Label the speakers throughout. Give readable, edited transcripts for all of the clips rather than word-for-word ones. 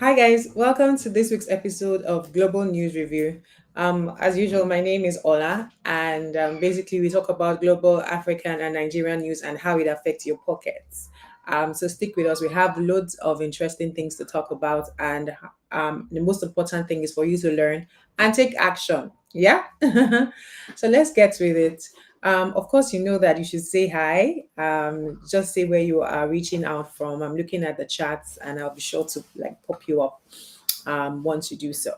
Speaker 1: Hi guys, welcome to this week's episode of Global News Review. As usual, my name is Ola, and basically we talk about global African and Nigerian news and how it affects your pockets. So stick with us. We have loads of interesting things to talk about, and the most important thing is for you to learn and take action. Yeah. So let's get with it. Of course, you know that you should say hi. Just say where you are reaching out from. I'm looking at the chats, and I'll be sure to like pop you up once you do so.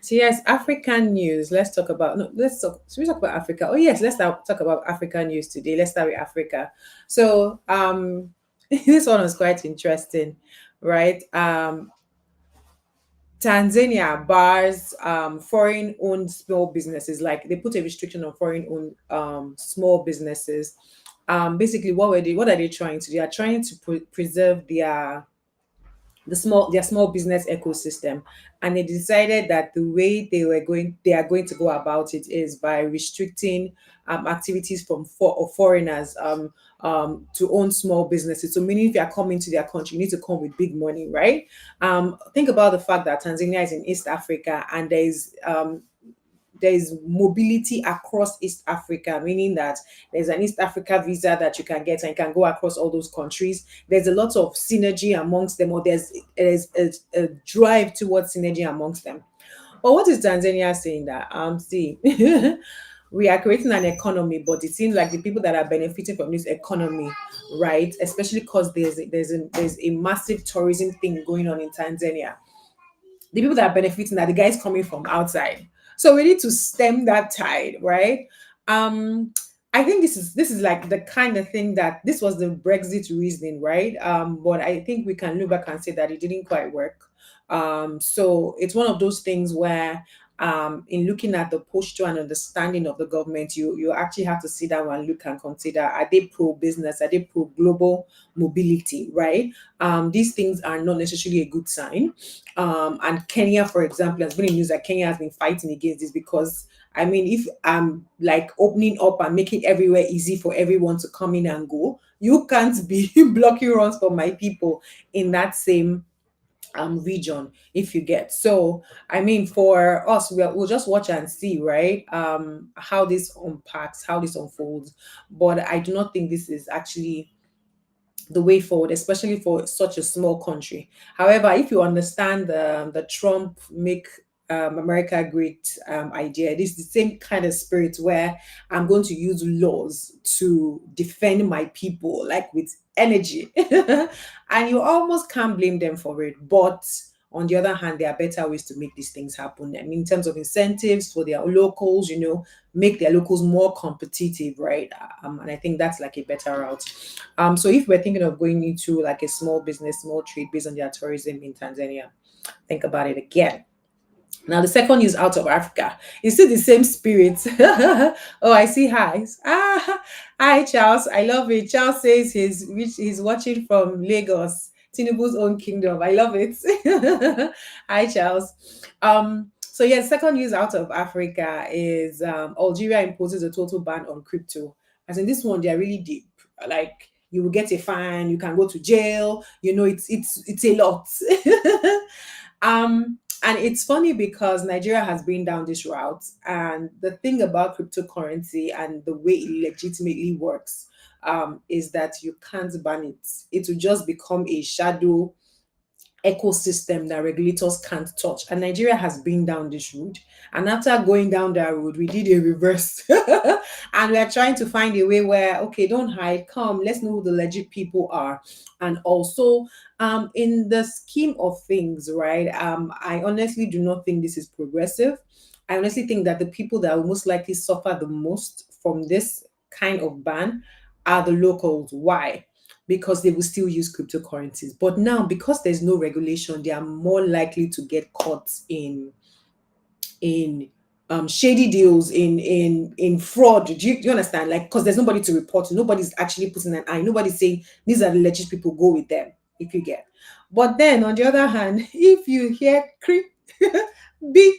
Speaker 1: So yes, African news. Let's talk about no. Let's talk. Should we talk about Africa? Oh yes, let's talk about African news today. Let's start with Africa. So this one was quite interesting, right? Tanzania bars foreign-owned small businesses. Like they put a restriction on foreign-owned small businesses. Basically, what are they trying to do? They are trying to preserve their small business ecosystem, and they decided that the way they are going to go about it is by restricting activities from foreigners to own small businesses. So meaning if you are coming to their country, you need to come with big money, right? Think about the fact that Tanzania is in East Africa, and there is mobility across East Africa, meaning that there's an East Africa visa that you can get and you can go across all those countries. There's a lot of synergy amongst them, or there's a drive towards synergy amongst them. But what is Tanzania saying that see we are creating an economy, but it seems like the people that are benefiting from this economy, right? Especially because there's a massive tourism thing going on in Tanzania. The people that are benefiting are the guys coming from outside. So we need to stem that tide, right? Um, I think this is like the kind of thing that this was the Brexit reasoning, right? But I think we can look back and say that it didn't quite work. So it's one of those things where in looking at the posture and understanding of the government, you actually have to sit down and look and consider, are they pro business, are they pro global mobility, right? These things are not necessarily a good sign. And Kenya, for example, has been in news that Kenya has been fighting against this because I mean, if I'm like opening up and making everywhere easy for everyone to come in and go, you can't be blocking runs for my people in that same region, if you get. So I mean, for us, we'll just watch and see, right? How this unpacks, how this unfolds. But I do not think this is actually the way forward, especially for such a small country. However, if you understand the Trump make America great idea, it is the same kind of spirit where I'm going to use laws to defend my people, like with energy. And you almost can't blame them for it. But on the other hand, there are better ways to make these things happen. I mean, in terms of incentives for their locals, make their locals more competitive, right? And I think that's like a better route. So if we're thinking of going into like a small business, small trade based on their tourism in Tanzania, think about it again. Now the second is out of Africa. It's still the same spirit. Oh, I see highs. Hi Charles. I love it. Charles says he's watching from Lagos, Tinubu's own kingdom. I love it. Hi Charles. So yeah, second news out of Africa is Algeria imposes a total ban on crypto. As in this one, they are really deep. Like you will get a fine, you can go to jail. It's a lot. And it's funny because Nigeria has been down this route, and the thing about cryptocurrency and the way it legitimately works is that you can't ban it. It will just become a shadow ecosystem that regulators can't touch. And Nigeria has been down this road. And after going down that road, we did a reverse. And we are trying to find a way where, okay, don't hide, come, let's know who the legit people are. And also, in the scheme of things, right? I honestly do not think this is progressive. I honestly think that the people that will most likely suffer the most from this kind of ban are the locals. Why? Because they will still use cryptocurrencies. But now, because there's no regulation, they are more likely to get caught in shady deals, in fraud. Do you understand? Like, because there's nobody to report to, nobody's actually putting an eye, nobody's saying these are the legit people, go with them. If you get. But then on the other hand, if you hear creep, big,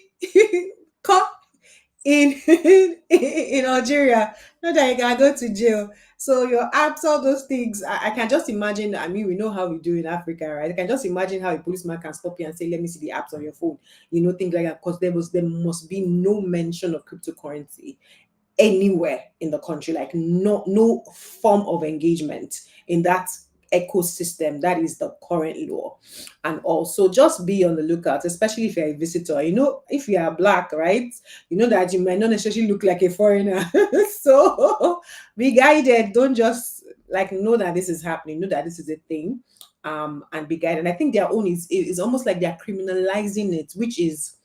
Speaker 1: in in Algeria, not that you can go to jail. So your apps, all those things, I can just imagine. I mean, we know how we do in Africa, right? I can just imagine how a policeman can stop you and say, "Let me see the apps on your phone." Things like that. Because there must be no mention of cryptocurrency anywhere in the country, like no form of engagement in that ecosystem. That is the current law. And also just be on the lookout, especially if you're a visitor. If you are black, right, that you might not necessarily look like a foreigner. So be guided. Don't just like know that this is happening, know that this is a thing. And be guided. And I think their own is almost like they're criminalizing it, which is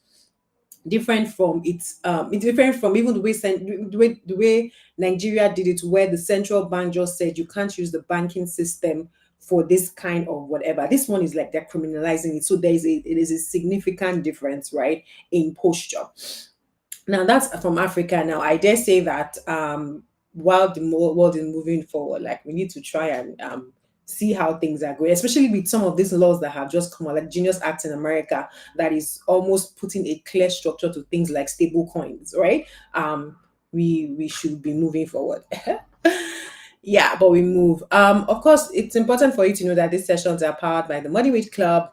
Speaker 1: different from it's different from even the way Nigeria did it, where the central bank just said you can't use the banking system for this kind of whatever. This one is like they're criminalizing it. So it is a significant difference, right, in posture. Now that's from Africa. Now I dare say that while the world is moving forward, like we need to try and see how things are going, especially with some of these laws that have just come out, like Genius Act in America, that is almost putting a clear structure to things like stable coins, right? We should be moving forward. Yeah, but we move. Of course, it's important for you to know that these sessions are powered by the Money Weight Club,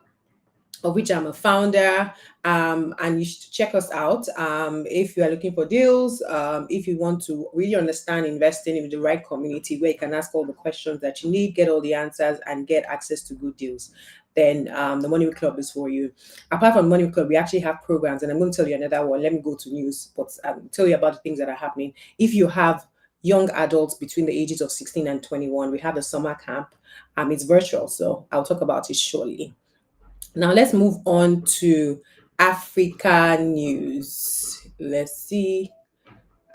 Speaker 1: of which I'm a founder. And you should check us out if you are looking for deals, if you want to really understand investing in the right community where you can ask all the questions that you need, get all the answers, and get access to good deals. Then the Money Week Club is for you. Apart from Money Week Club, we actually have programs, and I'm going to tell you another one. Let me go to news, but I'll tell you about the things that are happening. If you have young adults between the ages of 16 and 21, we have a summer camp. It's virtual, so I'll talk about it shortly. Now let's move on to Africa news. Let's see.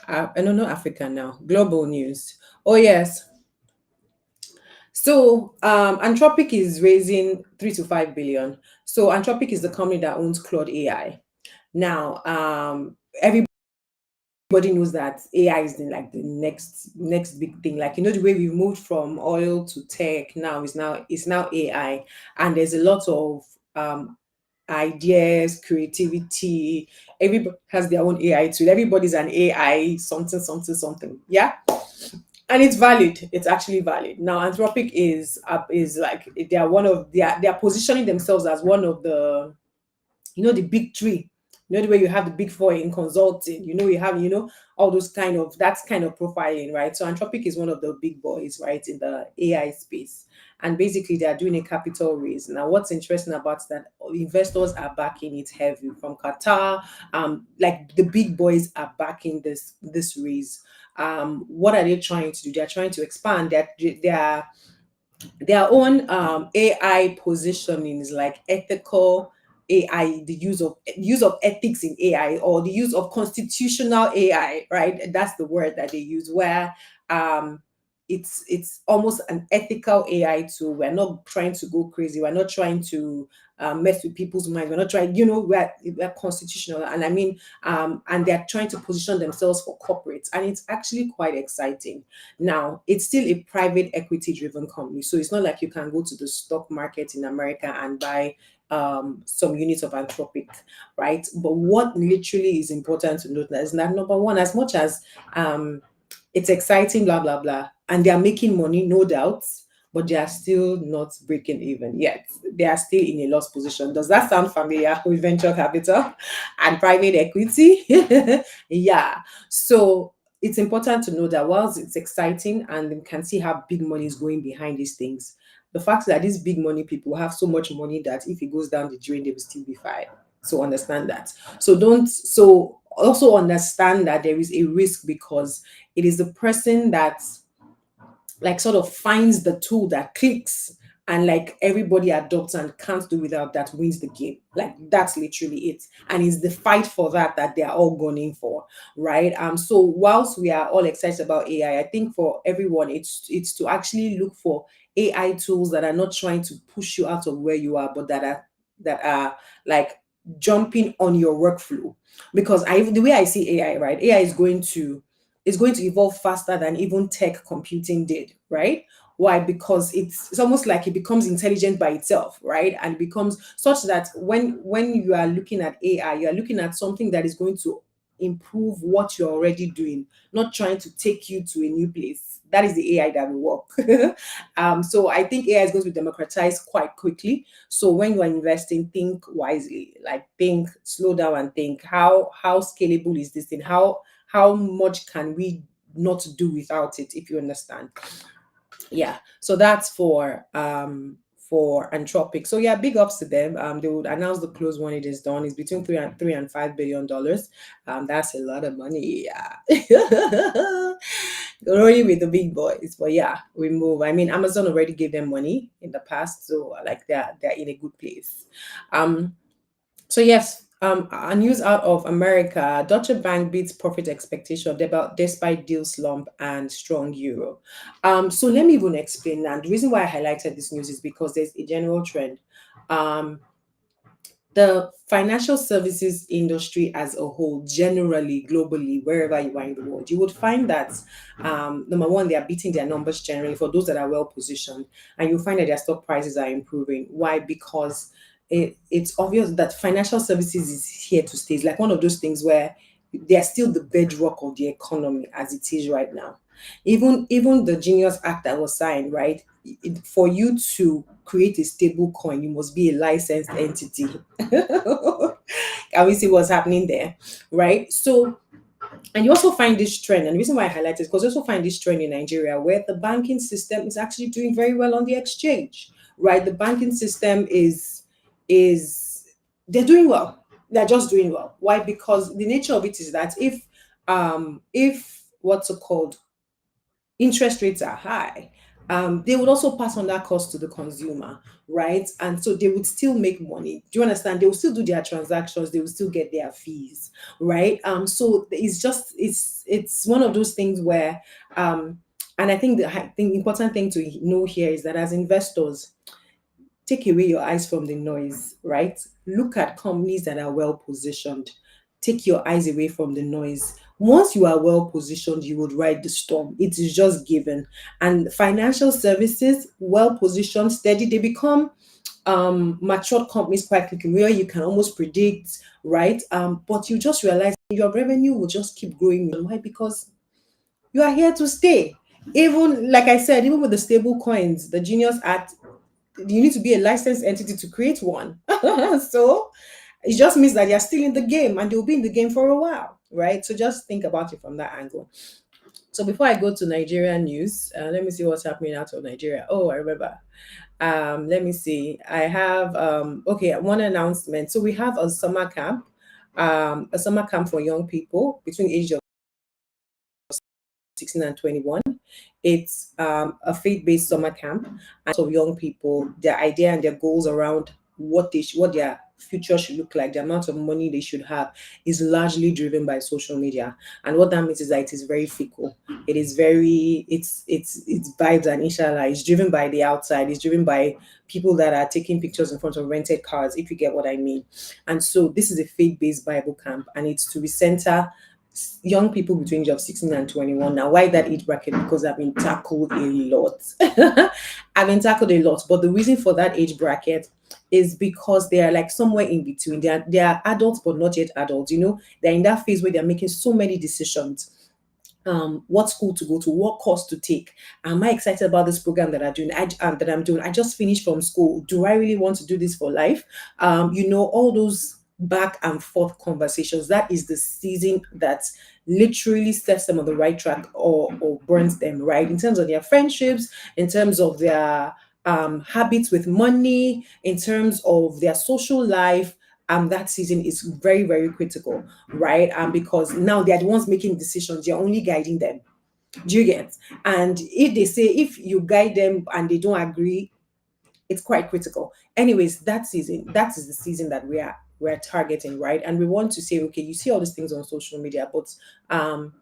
Speaker 1: I don't know Africa now. Global news. Oh yes. So Anthropic is raising 3 to 5 billion. So Anthropic is the company that owns Claude AI. Now, everybody knows that AI is like the next big thing. Like the way we've moved from oil to tech now is now AI, and there's a lot of ideas, creativity. Everybody has their own AI tool. Everybody's an AI something something something. Yeah, and it's valid. It's actually valid. Now, Anthropic is like they are positioning themselves as one of the big three. The way you have the big four in consulting, you have, all those that's kind of profiling, right? So Anthropic is one of the big boys, right, in the AI space. And basically they are doing a capital raise. Now, what's interesting about that, investors are backing it heavy from Qatar. Like the big boys are backing this raise. What are they trying to do? They're trying to expand their own AI positioning is like ethical AI, the use of ethics in AI, or the use of constitutional AI, right? That's the word that they use, where um it's almost an ethical AI tool. We're not trying to go crazy. We're not trying to mess with people's minds. We're not trying, we're constitutional. And I mean, and they're trying to position themselves for corporates. And it's actually quite exciting. Now, it's still a private equity driven company. So it's not like you can go to the stock market in America and buy some units of Anthropic, right? But what literally is important to note is that, number one, as much as it's exciting, blah, blah, blah, and they are making money, no doubt, but they are still not breaking even yet. They are still in a loss position. Does that sound familiar with venture capital and private equity? Yeah. So it's important to know that whilst it's exciting and you can see how big money is going behind these things, the fact that these big money people have so much money that if it goes down the drain, they will still be fine. So understand that. So also understand that there is a risk, because it is the person that like sort of finds the tool that clicks, and like everybody adopts and can't do without, that wins the game. Like that's literally it. And it's the fight for that they are all gunning for, right? So whilst we are all excited about AI, I think for everyone it's to actually look for AI tools that are not trying to push you out of where you are, but that are like jumping on your workflow. Because the way I see AI, right, AI is going to evolve faster than even tech computing did, right? Why? Because it's almost like it becomes intelligent by itself, right? And it becomes such that when you are looking at AI, you are looking at something that is going to improve what you're already doing, not trying to take you to a new place. That is the AI that will work. So I think AI is going to be democratized quite quickly. So when you are investing, think wisely. Like think, slow down and think. How scalable is this thing? How much can we not do without it? If you understand. Yeah, so that's for Anthropic. So yeah, big ups to them. They would announce the close when it is done. It's between three and $5 billion. That's a lot of money. Yeah. Already with the big boys, but yeah, we move. I mean, Amazon already gave them money in the past, so like they're in a good place. um so yes, a news out of America: Deutsche Bank beats profit expectation despite deal slump and strong euro. So let me even explain. And the reason why I highlighted this news is because there's a general trend. Um, the financial services industry as a whole, generally, globally, wherever you are in the world, you would find that number one, they are beating their numbers generally for those that are well positioned, and you'll find that their stock prices are improving. Why? Because it's obvious that financial services is here to stay. It's like one of those things where they are still the bedrock of the economy as it is right now. Even the Genius Act that was signed, right? For you to create a stable coin, you must be a licensed entity. Can we see what's happening there? Right. So, and you also find this trend, and the reason why I highlight it is because you also find this trend in Nigeria where the banking system is actually doing very well on the exchange. Right. The banking system is they're doing well. They're just doing well. Why? Because the nature of it is that if what's it called, interest rates are high, they would also pass on that cost to the consumer, right? And so they would still make money. Do you understand? They will still do their transactions. They will still get their fees, right? So it's just it's one of those things where, and I think the important thing to know here is that as investors, take away your eyes from the noise, right? Look at companies that are well positioned. Take your eyes away from the noise. Once you are well positioned, you would ride the storm. It is just given. And financial services, well positioned, steady, they become matured companies quite quickly where you can almost predict, right? But you just realize your revenue will just keep growing. Why? Because you are here to stay. Even like I said, even with the stable coins, the Genius Act, you need to be a licensed entity to create one. So it just means that you're still in the game and you'll be in the game for a while, right? So just think about it from that angle. So before I go to Nigerian news, let me see what's happening out of Nigeria. Oh, I remember. Let me see. I have okay, one announcement. So we have a summer camp for young people between the age of 16 and 21. It's a faith-based summer camp, and of young people, their idea and their goals around what their future should look like, the amount of money they should have, is largely driven by social media. And what that means is that it is very fickle. It is very it's vibes and inshallah. It's driven by the outside. It's driven by people that are taking pictures in front of rented cars, if you get what I mean. And so this is a faith-based Bible camp, and it's to recenter young people between the age of 16 and 21. Now, why that age bracket? Because I've been tackled a lot. I've been tackled a lot. But the reason for that age bracket is because they are like somewhere in between. They are adults, but not yet adults. They're in that phase where they're making so many decisions. What school to go to, what course to take. Am I excited about this program that I'm doing? I just finished from school. Do I really want to do this for life? All those back and forth conversations. That is the season that literally sets them on the right track, or burns them, right? In terms of their friendships, in terms of their habits with money, in terms of their social life. That season is very, very critical, right? Because now they are the ones making decisions. You're only guiding them. Do you get? And if you guide them and they don't agree, it's quite critical. Anyways, that is the season that we're targeting, right? And we want to say, okay, you see all these things on social media, but um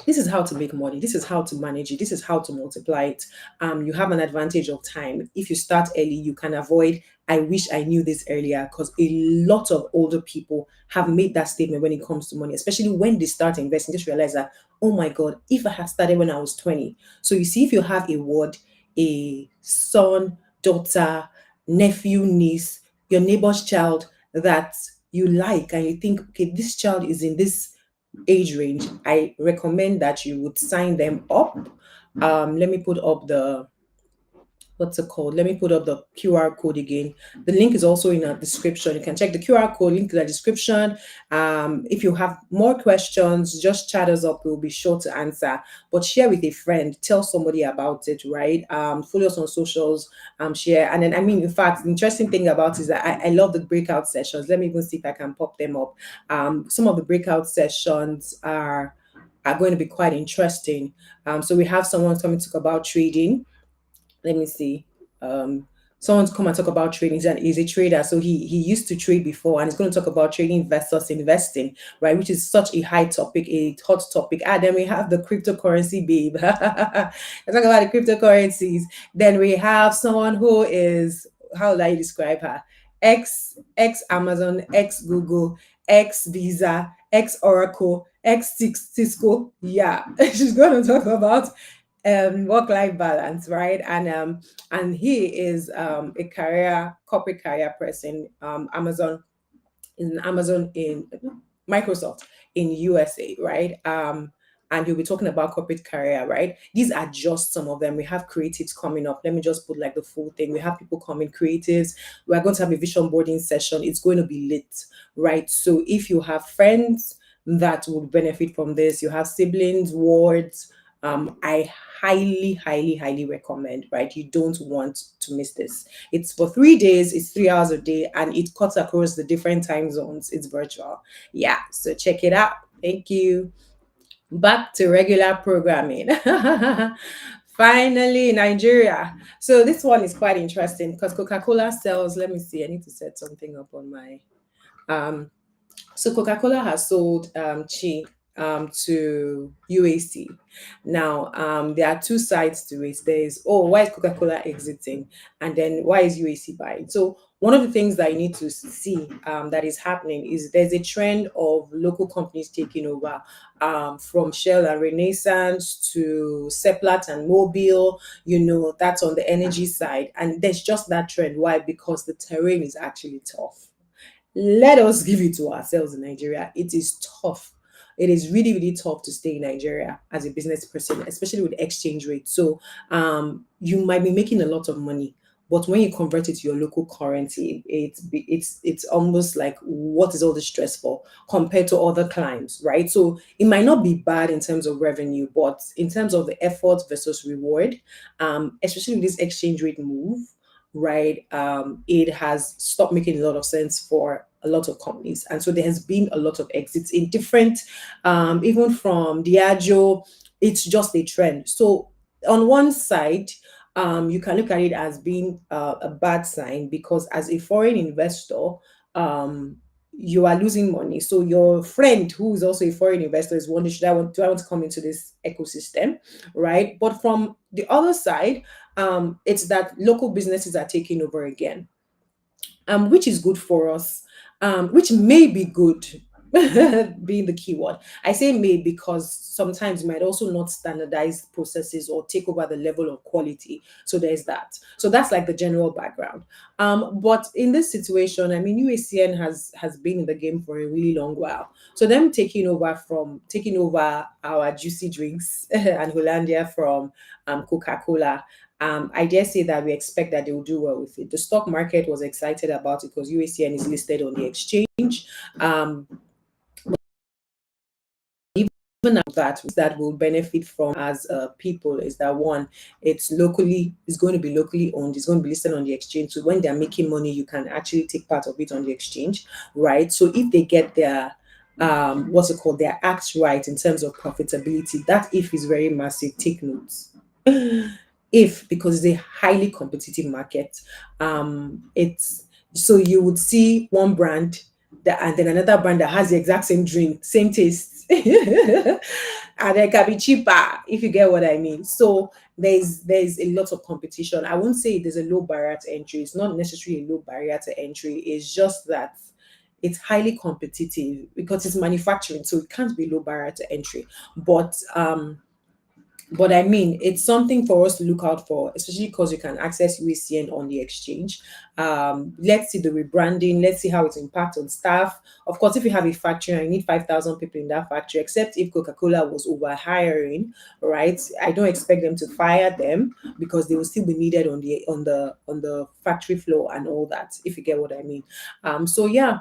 Speaker 1: this is how to make money. This is how to manage it. This is how to multiply it. You have an advantage of time. If you start early, you can avoid. I wish I knew this earlier, because a lot of older people have made that statement when it comes to money, especially when they start investing. Just realize that, oh my God, if I had started when I was 20. So you see, if you have a ward, a son, daughter, nephew, niece, your neighbor's child that you like, and you think, okay, this child is in this age range, I recommend that you would sign them up. Let me put up the what's it called? Let me put up the QR code again. The link is also in the description. You can check the QR code link in the description. If you have more questions, just chat us up. We'll be sure to answer. But share with a friend. Tell somebody about it, right? Follow us on socials. Share. And then, I mean, in fact, the interesting thing about it is that I love the breakout sessions. Let me even see if I can pop them up. Some of the breakout sessions are going to be quite interesting. So we have someone coming to talk about trading. Let me see. Um, Someone's come and talk about trading. He's a trader, so he used to trade before, and he's going to talk about trading versus investing, right? Which is such a high topic, a hot topic. Ah, then we have the cryptocurrency babe. Let's talk about the cryptocurrencies. Then we have someone who is, how will I describe her? Ex Amazon, ex Google, ex Visa, ex Oracle, ex Cisco. Yeah, she's going to talk about work life balance, right? And he is a corporate career person, Amazon in Microsoft in USA, right? And he'll be talking about corporate career, right? These are just some of them. We have creatives coming up. Let me just put like the full thing. We have people coming, creatives. We're going to have a vision boarding session. It's going to be lit, right? So if you have friends that would benefit from this, you have siblings, wards, I highly recommend, right? You don't want to miss this. It's for 3 days, it's 3 hours a day, and it cuts across the different time zones. It's virtual. Yeah, so check it out. Thank you. Back to regular programming. Finally, Nigeria. So this one is quite interesting because Coca-Cola sells. Let me see. I need to set something up on my um so Coca-Cola has sold Chi to UAC. Now, there are two sides to it. There is, oh, why is Coca-Cola exiting? And then why is UAC buying? So one of the things that you need to see that is happening is there's a trend of local companies taking over, from Shell and Renaissance to Seplat and Mobile. That's on the energy side. And there's just that trend. Why? Because the terrain is actually tough. Let us give it to ourselves in Nigeria. It is tough. It is really tough to stay in Nigeria as a business person, especially with exchange rates. So you might be making a lot of money, but when you convert it to your local currency, it's almost like, what is all the stress for compared to other clients, right? So it might not be bad in terms of revenue, but in terms of the effort versus reward, especially with this exchange rate move, right? It has stopped making a lot of sense for a lot of companies. And so there has been a lot of exits in different, even from Diageo, it's just a trend. So on one side, you can look at it as being a bad sign because as a foreign investor, um, you are losing money. So your friend who is also a foreign investor is wondering, do I want to come into this ecosystem, right? But from the other side, it's that local businesses are taking over again, which is good for us, which may be good, being the keyword. I say may because sometimes you might also not standardize processes or take over the level of quality. So there's that. So that's like the general background. But in this situation, I mean, UACN has been in the game for a really long while. So them taking over our juicy drinks and Hollandia from Coca-Cola, I dare say that we expect that they will do well with it. The stock market was excited about it because UACN is listed on the exchange. Um, Even that will benefit from as people is that one, it's going to be locally owned, it's going to be listed on the exchange. So when they're making money, you can actually take part of it on the exchange, right? So if they get their what's it called, their acts right in terms of profitability, that if is very massive. Take notes. If because it's a highly competitive market, it's so you would see one brand that and then another brand that has the exact same drink, same taste, and it can be cheaper if you get what I mean. So there's a lot of competition. I won't say there's a low barrier to entry. It's not necessarily a low barrier to entry. It's just that it's highly competitive because it's manufacturing, so it can't be low barrier to entry. But But I mean, it's something for us to look out for, especially because you can access USCN on the exchange. Let's see the rebranding. Let's see how it impacts on staff. Of course, if you have a factory and you need 5,000 people in that factory, except if Coca-Cola was over hiring, right? I don't expect them to fire them because they will still be needed on the factory floor and all that. If you get what I mean. So yeah,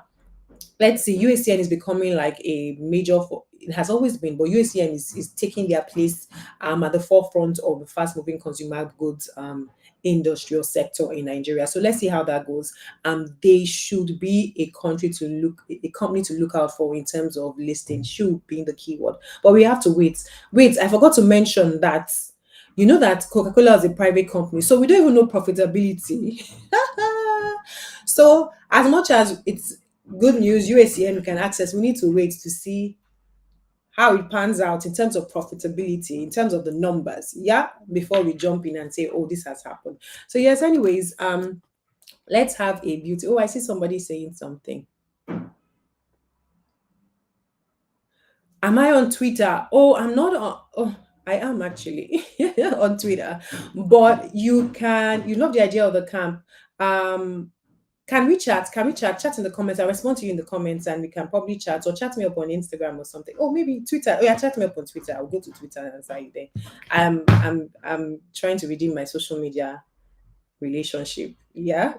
Speaker 1: let's see, USCN is becoming like a major for it has always been, but USCN is taking their place at the forefront of the fast moving consumer goods industrial sector in Nigeria. So let's see how that goes. They should be a company to look out for in terms of listing, should being the keyword. But we have to wait. Wait, I forgot to mention that you know that Coca-Cola is a private company, so we don't even know profitability. So as much as it's good news, USCN we can access, we need to wait to see how it pans out in terms of profitability, in terms of the numbers, yeah, before we jump in and say, oh, this has happened. So yes, anyways, let's have a beauty. Oh, I see somebody saying something. Am I on Twitter? Oh, I'm not on. Oh, I am actually on Twitter. But you love the idea of the camp. Um, can we chat? Can we chat? Chat in the comments. I'll respond to you in the comments and we can probably chat or chat me up on Instagram or something. Oh, maybe Twitter. Oh yeah, chat me up on Twitter. I'll go to Twitter and answer you there. I'm trying to redeem my social media relationship. Yeah.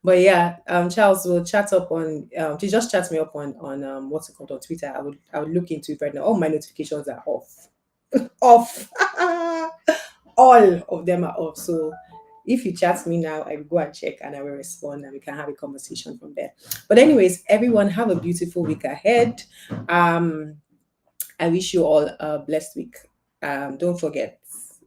Speaker 1: But yeah, Charles will chat up on he just chats me up on what's it called on Twitter. I would look into it right now. All my notifications are off. Off. All of them are off. So if you chat me now, I will go and check and I will respond and we can have a conversation from there. But anyways, everyone have a beautiful week ahead. Um I wish you all a blessed week. Don't forget,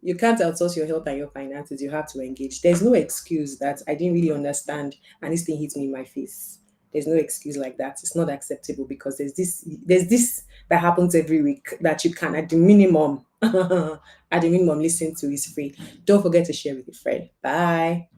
Speaker 1: you can't outsource your health and your finances. You have to engage. There's no excuse that I didn't really understand and this thing hit me in my face. There's no excuse like that. It's not acceptable because there's this that happens every week that you can at the minimum listen to is free. Don't forget to share with your friend. Bye.